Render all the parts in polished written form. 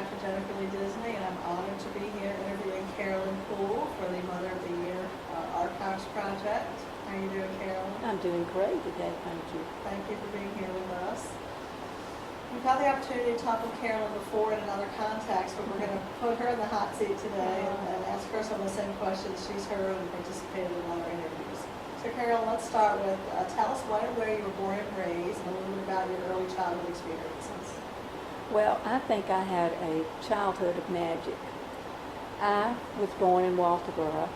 Dr. Jennifer Lee Disney, and I'm honored to be here interviewing Carolyn Poole for the Mother of the Year Archives Project. How are you doing, Carolyn? I'm doing great today, thank you. Thank you for being here with us. We've had the opportunity to talk with Carolyn before in another context, but we're going to put her in the hot seat today and ask her some of the same questions she's heard and participated in other interviews. So Carolyn, let's start with, tell us when and where you were born and raised, and a little bit about your early childhood experiences. Well, I think I had a childhood of magic. I was born in Walterboro,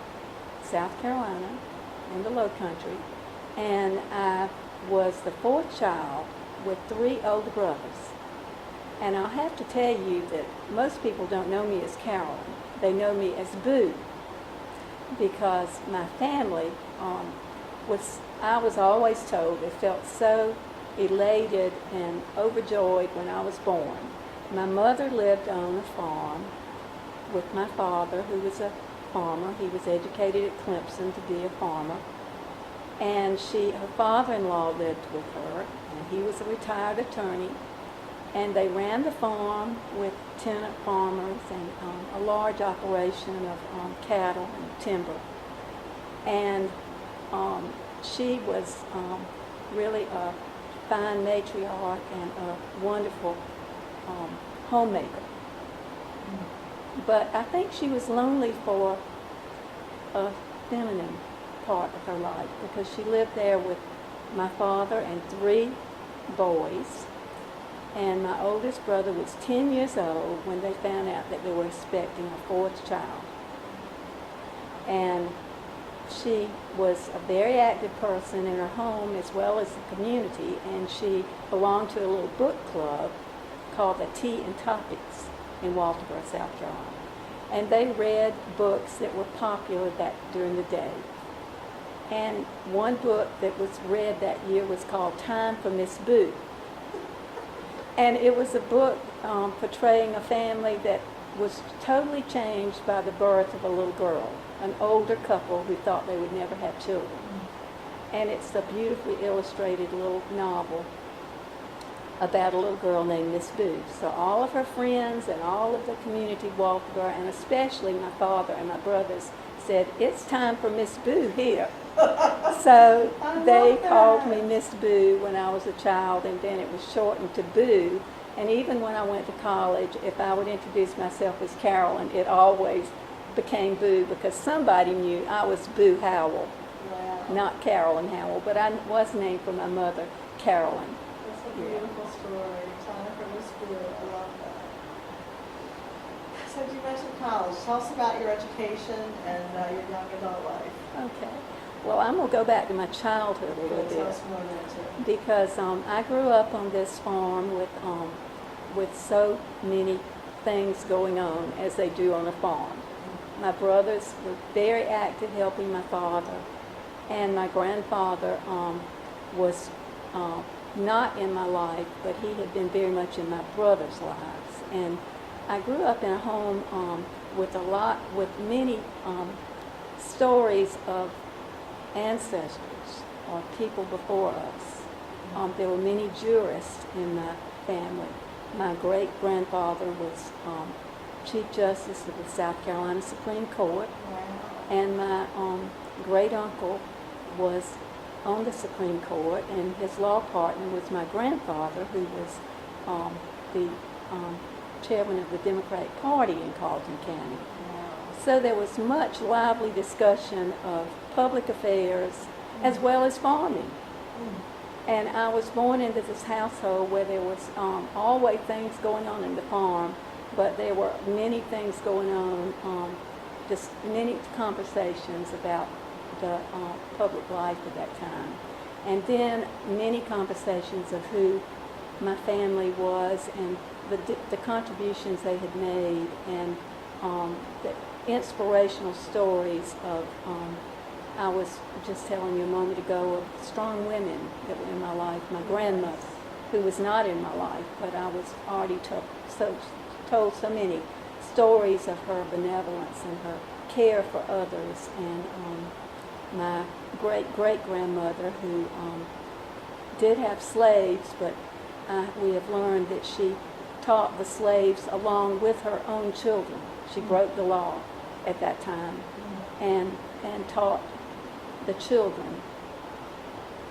South Carolina, in the Low Country, and I was the fourth child with 3 older brothers. And I'll have to tell you that most people don't know me as Carolyn. They know me as Boo, because my family I was always told, they felt so elated and overjoyed when I was born. My mother lived on a farm with my father, who was a farmer. He was educated at Clemson to be a farmer. And her father-in-law lived with her, and he was a retired attorney. And they ran the farm with tenant farmers and a large operation of cattle and timber. And she was really a fine matriarch and a wonderful homemaker. But I think she was lonely for a feminine part of her life, because she lived there with my father and 3 boys. And my oldest brother was 10 years old when they found out that they were expecting a 4th child. And she was a very active person in her home as well as the community, and she belonged to a little book club called the Tea and Topics in Walterboro, South Carolina. And they read books that were popular during the day. And one book that was read that year was called Time for Miss Boo. And it was a book portraying a family that was totally changed by the birth of a little girl, an older couple who thought they would never have children. And it's a beautifully illustrated little novel about a little girl named Miss Boo. So all of her friends and all of the community of Walterboro, and especially my father and my brothers, said, "It's time for Miss Boo here." So they called me Miss Boo when I was a child, and then it was shortened to Boo. And even when I went to college, if I would introduce myself as Carolyn, it always became Boo, because somebody knew I was Boo Howell, not Carolyn Howell, but I was named for my mother, Carolyn. That's a beautiful story. Time for Miss Boo. I love that. So you mentioned college. Tell us about your education and your young adult life. Okay. Well, I'm going to go back to my childhood a little bit. Tell us more than too. Because I grew up on this farm with so many things going on as they do on a farm. My brothers were very active helping my father, and my grandfather was not in my life, but he had been very much in my brothers' lives. And I grew up in a home with many stories of ancestors or people before us. There were many jurists in my family. My great-grandfather was Chief Justice of the South Carolina Supreme Court, and my great-uncle was on the Supreme Court, and his law partner was my grandfather, who was the chairman of the Democratic Party in Carleton County. So there was much lively discussion of public affairs as well as farming. And I was born into this household where there was always things going on in the farm, but there were many things going on, just many conversations about the public life at that time. And then many conversations of who my family was and the contributions they had made, and the inspirational stories of, I was just telling you a moment ago, of strong women that were in my life. My grandmother, who was not in my life, but I was already told so many stories of her benevolence and her care for others, and my great-great-grandmother, who did have slaves, but we have learned that she taught the slaves along with her own children. She broke the law at that time and taught the children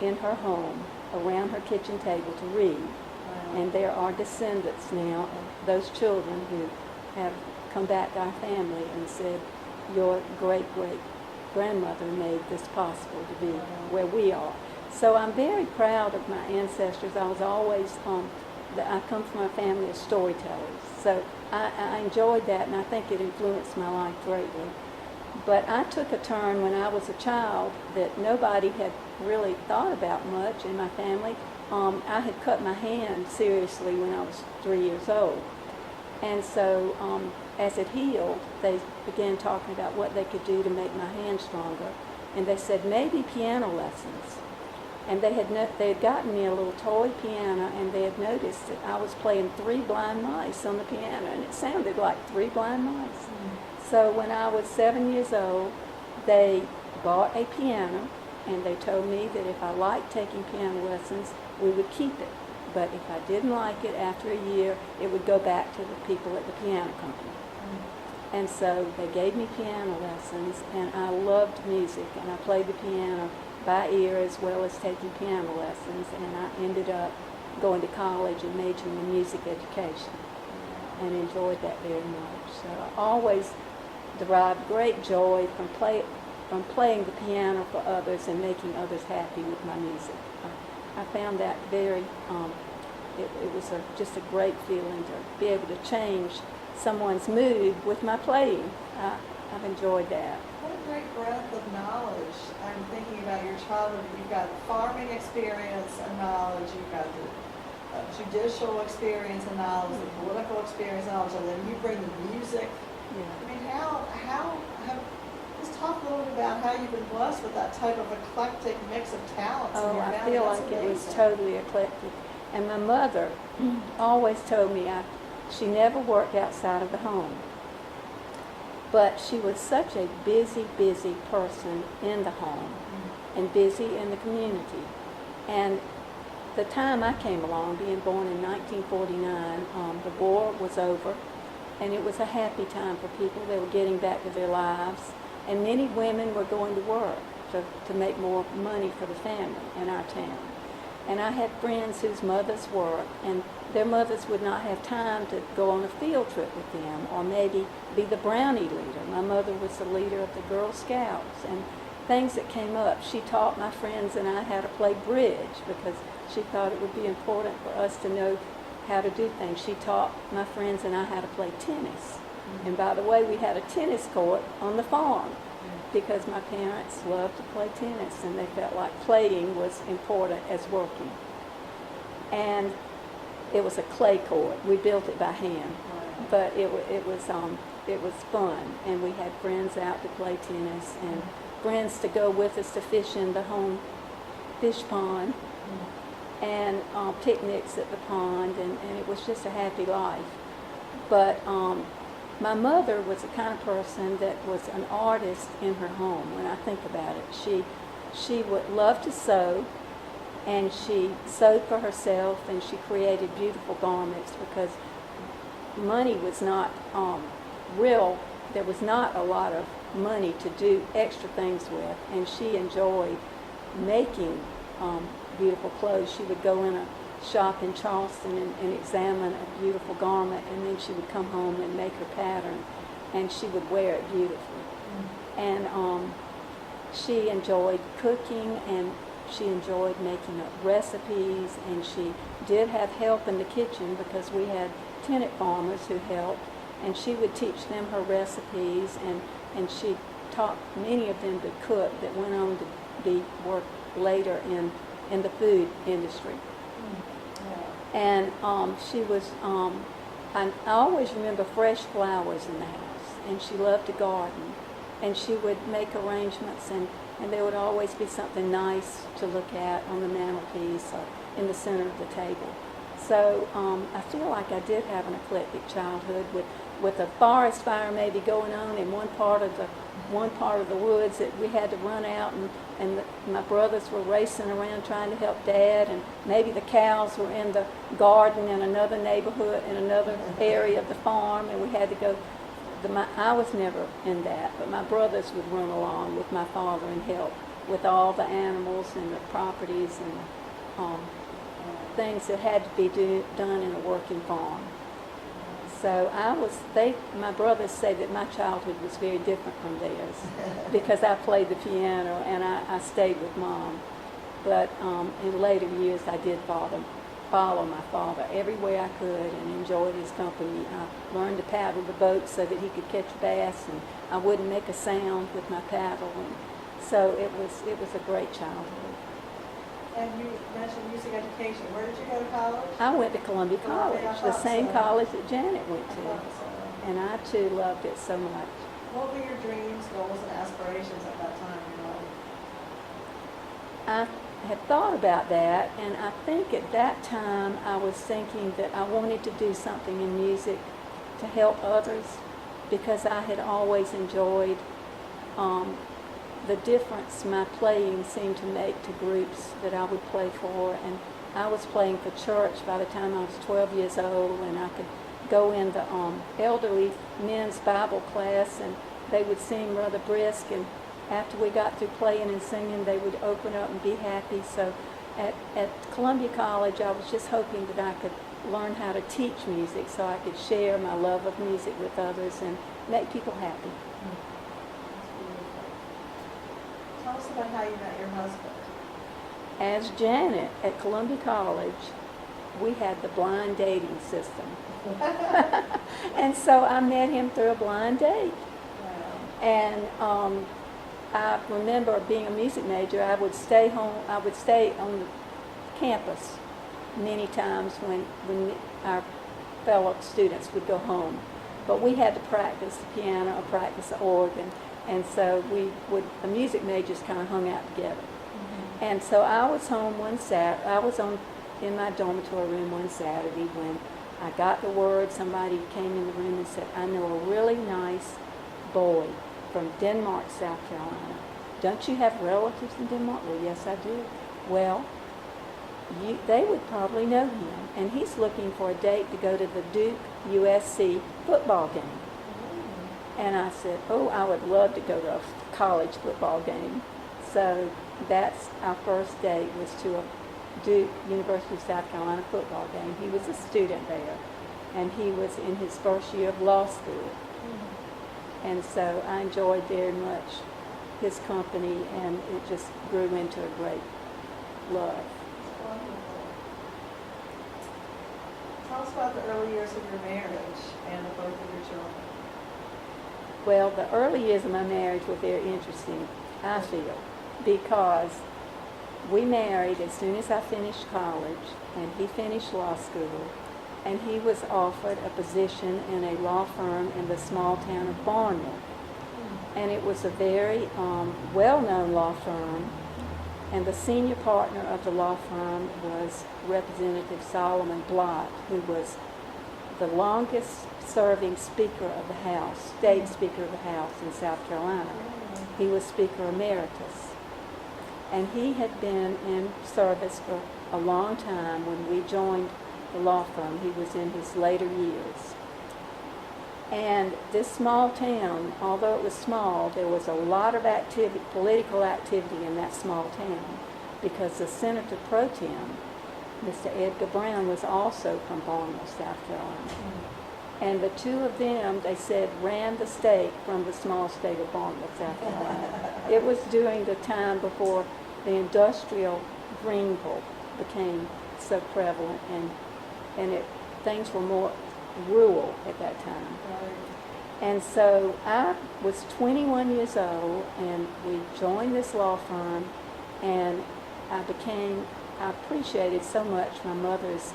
in her home around her kitchen table to read. And there are descendants now of those children who have come back to our family and said, your great-great-grandmother made this possible to be where we are. So I'm very proud of my ancestors. I was always, I come from a family of storytellers. So I enjoyed that, and I think it influenced my life greatly. But I took a turn when I was a child that nobody had really thought about much in my family. I had cut my hand seriously when I was 3 years old. And so as it healed, they began talking about what they could do to make my hand stronger. And they said, maybe piano lessons. And they had gotten me a little toy piano, and they had noticed that I was playing 3 blind mice on the piano, and it sounded like 3 blind mice. Mm-hmm. So when I was 7 years old, they bought a piano, and they told me that if I liked taking piano lessons, we would keep it. But if I didn't like it, after a year, it would go back to the people at the piano company. Mm-hmm. And so they gave me piano lessons, and I loved music, and I played the piano by ear as well as taking piano lessons, and I ended up going to college and majoring in music education and enjoyed that very much. So I always derived great joy from playing the piano for others and making others happy with my music. I found that very, it was just a great feeling to be able to change someone's mood with my playing. I've enjoyed that. What a great breadth of knowledge. I'm thinking about your childhood. You've got farming experience and knowledge. You've got the judicial experience and knowledge, the political experience and knowledge, and then you bring the music. Yeah. I mean, let's talk a little bit about how you've been blessed with that type of eclectic mix of talents in your family. I feel like it was totally eclectic. And my mother always told me she never worked outside of the home. But she was such a busy, busy person in the home and busy in the community. And the time I came along, being born in 1949, the war was over, and it was a happy time for people. They were getting back to their lives, and many women were going to work to make more money for the family in our town. And I had friends whose mothers worked, and their mothers would not have time to go on a field trip with them or maybe be the brownie leader. My mother was the leader of the Girl Scouts, and things that came up. She taught my friends and I how to play bridge because she thought it would be important for us to know how to do things. She taught my friends and I how to play tennis. Mm-hmm. And by the way, we had a tennis court on the farm because my parents loved to play tennis and they felt like playing was important as working. And it was a clay court. We built it by hand, but it was fun, and we had friends out to play tennis and friends to go with us to fish in the home fish pond and picnics at the pond, and it was just a happy life. But my mother was the kind of person that was an artist in her home. When I think about it, she would love to sew, and she sewed for herself, and she created beautiful garments because money was not real. There was not a lot of money to do extra things with, and she enjoyed making beautiful clothes. She would go in a shop in Charleston and examine a beautiful garment, and then she would come home and make her pattern, and she would wear it beautifully. And she enjoyed cooking, and she enjoyed making up recipes, and she did have help in the kitchen because we had tenant farmers who helped, and she would teach them her recipes, and she taught many of them to cook that went on to be worked later in the food industry. And she was, I always remember fresh flowers in the house, and she loved to garden, and she would make arrangements, and there would always be something nice to look at on the mantelpiece or in the center of the table. So I feel like I did have an eclectic childhood with a forest fire maybe going on in one part of the one part of the woods that we had to run out, and my brothers were racing around trying to help Dad, and maybe the cows were in the garden in another neighborhood, in another area of the farm, and we had to go. I was never in that, but my brothers would run along with my father and help with all the animals and the properties and things that had to be done in a working farm. So my brothers say that my childhood was very different from theirs because I played the piano and I stayed with Mom. But in later years, I did follow my father everywhere I could and enjoyed his company. I learned to paddle the boat so that he could catch bass, and I wouldn't make a sound with my paddle. And so it was a great childhood. And you mentioned music education. Where did you go to college? I went to Columbia College, the same college that Janet went to. And I too loved it so much. What were your dreams, goals, and aspirations at that time in your life? I had thought about that, and I think at that time I was thinking that I wanted to do something in music to help others because I had always enjoyed the difference my playing seemed to make to groups that I would play for. And I was playing for church by the time I was 12 years old, and I could go in the elderly men's Bible class, and they would sing rather brisk, and after we got through playing and singing, they would open up and be happy. So at Columbia College, I was just hoping that I could learn how to teach music so I could share my love of music with others and make people happy. Tell us about how you met your husband. As Janet at Columbia College, we had the blind dating system. And so I met him through a blind date. Wow. And I remember being a music major, I would stay on the campus many times when our fellow students would go home. But we had to practice the piano or practice the organ. And so the music majors kind of hung out together. Mm-hmm. And so I was home one Saturday, in my dormitory room one Saturday when I got the word, somebody came in the room and said, I know a really nice boy from Denmark, South Carolina. Don't you have relatives in Denmark? Well, yes, I do. Well, they would probably know him. And he's looking for a date to go to the Duke USC football game. And I said, oh, I would love to go to a college football game. So that's our first date, was to a Duke University of South Carolina football game. He was a student there, and he was in his first year of law school. Mm-hmm. And so I enjoyed very much his company, and it just grew into a great love. Wonderful. Tell us about the early years of your marriage and of both of your children. Well, the early years of my marriage were very interesting, I feel, because we married as soon as I finished college, and he finished law school, and he was offered a position in a law firm in the small town of Barnwell. And it was a very well-known law firm, and the senior partner of the law firm was Representative Solomon Blott, who was the longest serving Speaker of the House, state Speaker of the House in South Carolina. He was Speaker Emeritus. And he had been in service for a long time when we joined the law firm. He was in his later years. And this small town, although it was small, there was a lot of activity, political activity in that small town, because the Senator Pro Tem, Mr. Edgar Brown, was also from Barnwell, South Carolina. And the two of them, they said, ran the state from the small state of Barnwell, South Carolina. It was during the time before the industrial Greenville became so prevalent, and things were more rural at that time. Right. And so I was 21 years old, and we joined this law firm, and I appreciated so much my mother's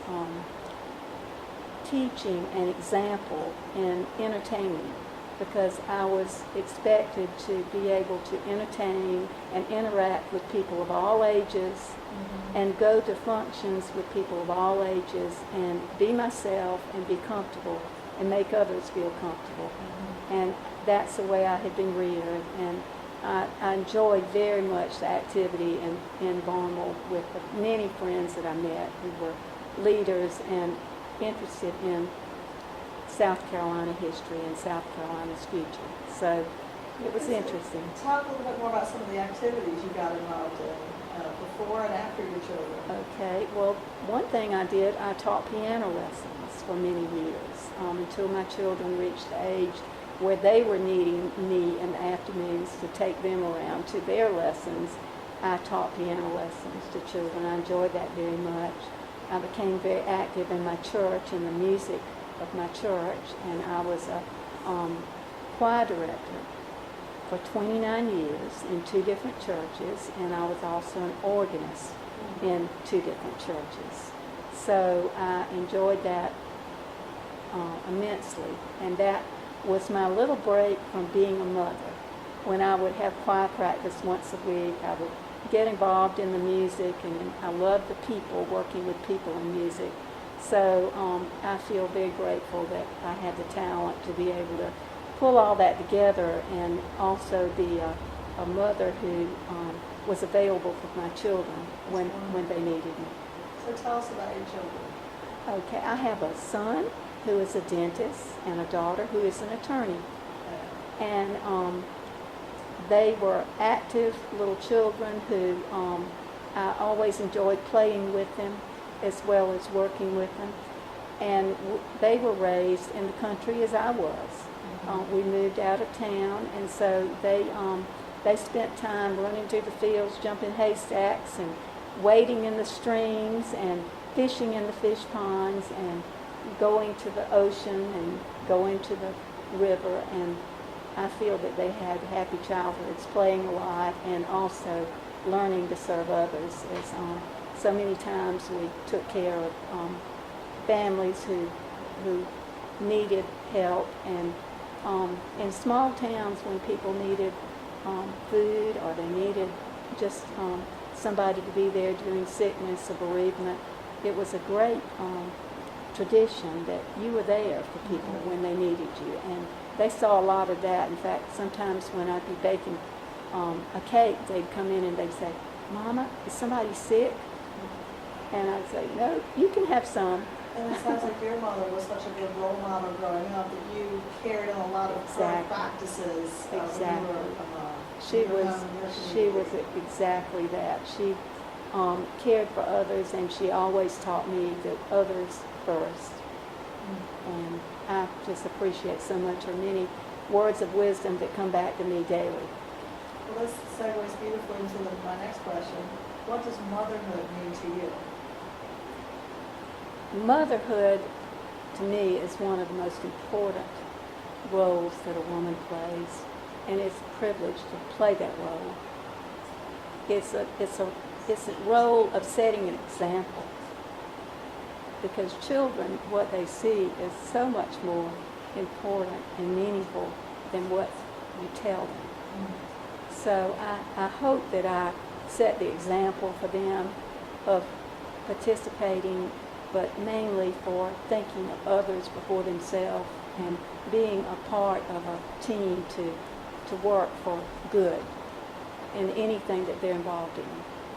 teaching and example in entertaining, because I was expected to be able to entertain and interact with people of all ages, mm-hmm. and go to functions with people of all ages and be myself and be comfortable and make others feel comfortable. And that's the way I had been reared. And I enjoyed very much the activity in Barnwell with the many friends that I met who were leaders and interested in South Carolina history and South Carolina's future. So it was interesting. Talk a little bit more about some of the activities you got involved in before and after your children. Okay, well, one thing I did, I taught piano lessons for many years until my children reached the age where they were needing me in the afternoons to take them around to their lessons. I taught piano lessons to children. I enjoyed that very much. I became very active in my church and the music of my church, and I was a choir director for 29 years in 2 different churches, and I was also an organist in 2 different churches. So I enjoyed that immensely, and that was my little break from being a mother. When I would have choir practice once a week, I would get involved in the music, and I love the people, working with people in music. So I feel very grateful that I had the talent to be able to pull all that together, and also be a mother who was available for my children when they needed me. So tell us about your children. Okay, I have a son who is a dentist and a daughter who is an attorney. And they were active little children who I always enjoyed playing with them as well as working with them. And they were raised in the country as I was. We moved out of town, and so they spent time running through the fields, jumping haystacks, and wading in the streams, and fishing in the fish ponds, and going to the ocean, and going to the river. And I feel that they had happy childhoods, playing a lot, and also learning to serve others. As so many times we took care of families who needed help, and in small towns when people needed food, or they needed just somebody to be there during sickness or bereavement, it was a great tradition that you were there for people when they needed you. And they saw a lot of that. In fact, sometimes when I'd be baking a cake, they'd come in and they'd say, "Mama, is somebody sick?" And I'd say, "No, you can have some." And it sounds like your mother was such a good role model growing up that you carried on a lot of her practices. Exactly. She was exactly that. She cared for others, and she always taught me that others first. And I just appreciate so much her many words of wisdom that come back to me daily. Well, this segues beautifully into my next question. What does motherhood mean to you? Motherhood, to me, is one of the most important roles that a woman plays, and it's a privilege to play that role. It's a role of setting an example, because children, what they see is so much more important and meaningful than what you tell them. So I hope that I set the example for them of participating, but mainly for thinking of others before themselves, and being a part of a team to work for good in anything that they're involved in.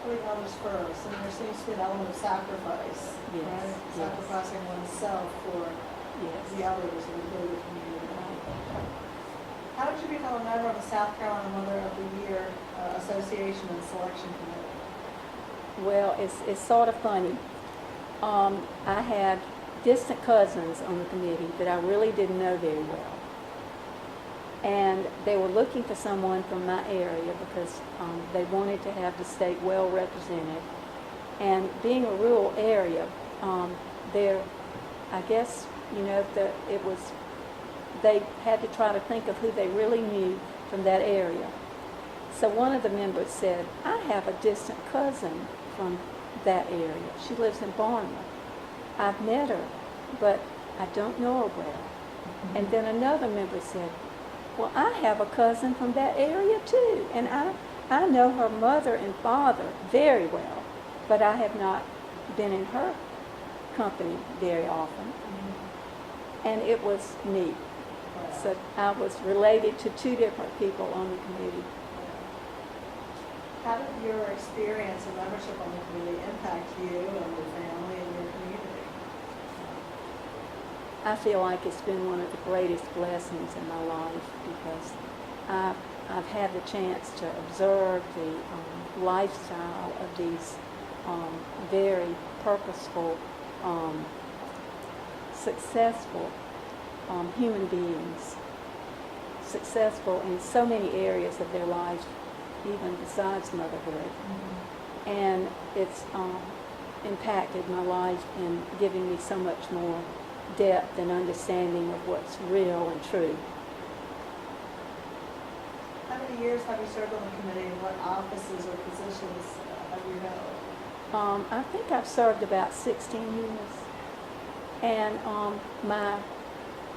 Putting others first, and there seems to be an element of sacrifice, Yes, right? yes. Sacrificing oneself for the others and the good of the community. How did you become a member of the South Carolina Mother of the Year Association and Selection Committee? Well, it's sort of funny. I had distant cousins on the committee that I really didn't know very well. And they were looking for someone from my area because they wanted to have the state well represented. And being a rural area, I guess, they had to try to think of who they really knew from that area. So one of the members said, "I have a distant cousin from that area. She lives in Barnwell. I've met her, but I don't know her well." And then another member said, "Well, I have a cousin from that area too, and I know her mother and father very well, but I have not been in her company very often." and it was neat. Wow. So I was related to 2 different people on the committee. How did your experience and membership on the committee impact you and your family and your community? I feel like it's been one of the greatest blessings in my life because I've had the chance to observe the lifestyle of these very purposeful, successful human beings, successful in so many areas of their lives, even besides motherhood. Mm-hmm. And it's impacted my life in giving me so much more depth and understanding of what's real and true. How many years have you served on the committee, and what offices or positions have you held? I think I've served about 16 years. And my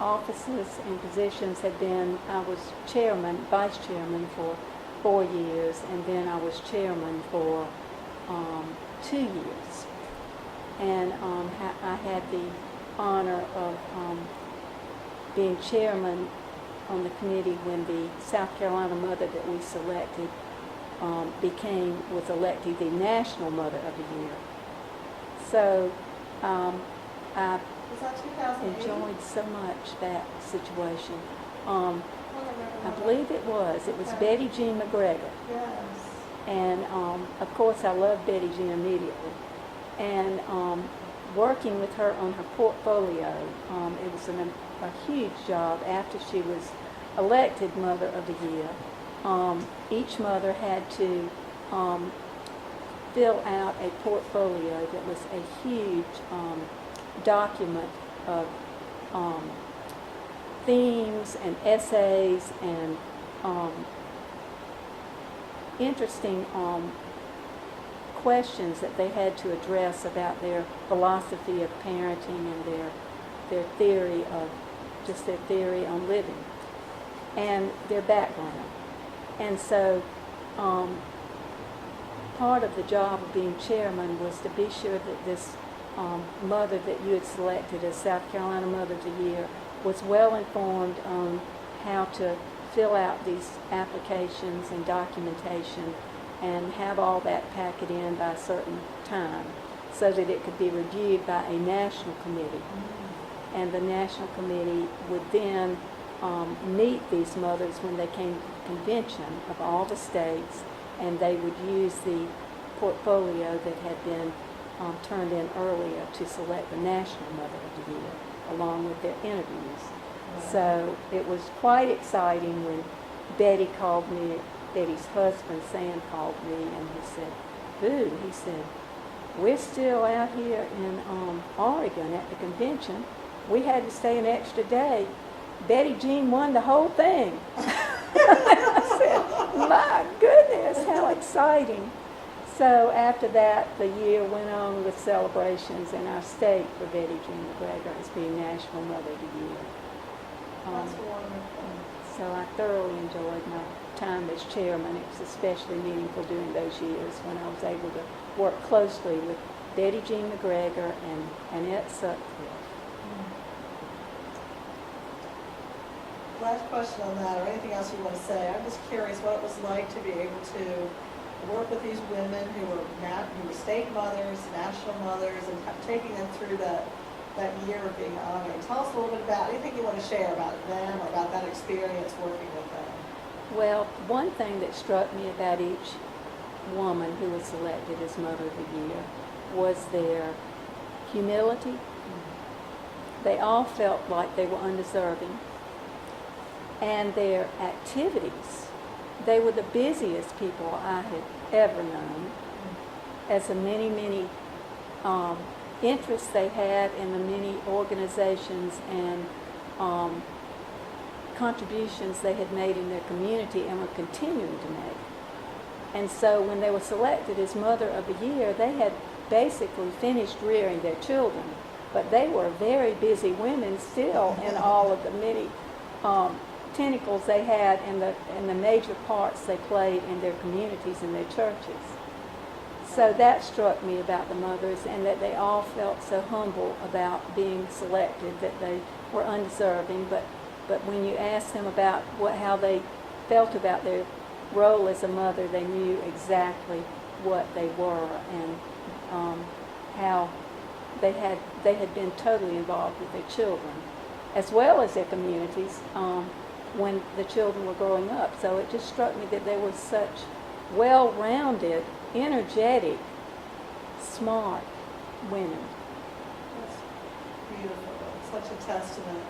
offices and positions have been, I was chairman, vice chairman for 4 years, and then I was chairman for 2 years. And I had the honor of being chairman on the committee when the South Carolina mother that we selected was elected the National Mother of the Year. So I Was that 2008? enjoyed so much that situation. I don't remember I that. believe it was. It was Okay. Betty Jean McGregor. Yes. And of course I loved Betty Jean immediately. And working with her on her portfolio, it was a huge job after she was elected Mother of the Year. Each mother had to fill out a portfolio that was a huge document of themes and essays and interesting questions that they had to address about their philosophy of parenting and their theory on living and their background. And so part of the job of being chairman was to be sure that this mother that you had selected as South Carolina Mother of the Year was well informed on how to fill out these applications and documentation and have all that packet in by a certain time so that it could be reviewed by a national committee. And the national committee would then meet these mothers when they came to the convention of all the states, and they would use the portfolio that had been turned in earlier to select the National Mother of the Year, along with their interviews. Wow. So it was quite exciting when Betty called me, Betty's husband, Sam, called me, and he said, "Boo," he said, "we're still out here in Oregon at the convention. We had to stay an extra day. Betty Jean won the whole thing." I said, "My goodness, how exciting." So after that, the year went on with celebrations in our state for Betty Jean McGregor as being National Mother of the Year. That's wonderful. So I thoroughly enjoyed my time as chairman. It was especially meaningful during those years when I was able to work closely with Betty Jean McGregor and Annette Sutcliffe. Last question on that, or anything else you want to say? I'm just curious what it was like to be able to work with these women who were state mothers, national mothers, and taking them through that year of being honored. Tell us a little bit about anything you want to share about them or about that experience working with them. Well, one thing that struck me about each woman who was selected as Mother of the Year was their humility. They all felt like they were undeserving. And their activities. They were the busiest people I had ever known, as the many interests they had in the many organizations and contributions they had made in their community and were continuing to make. And so when they were selected as Mother of the Year, they had basically finished rearing their children, but they were very busy women still in all of the many tentacles they had and the major parts they played in their communities and their churches. So that struck me about the mothers, and that they all felt so humble about being selected that they were undeserving, but when you asked them about how they felt about their role as a mother, they knew exactly what they were, and how they had been totally involved with their children, as well as their communities, when the children were growing up. So it just struck me that they were such well-rounded, energetic, smart women. That's beautiful. It's such a testament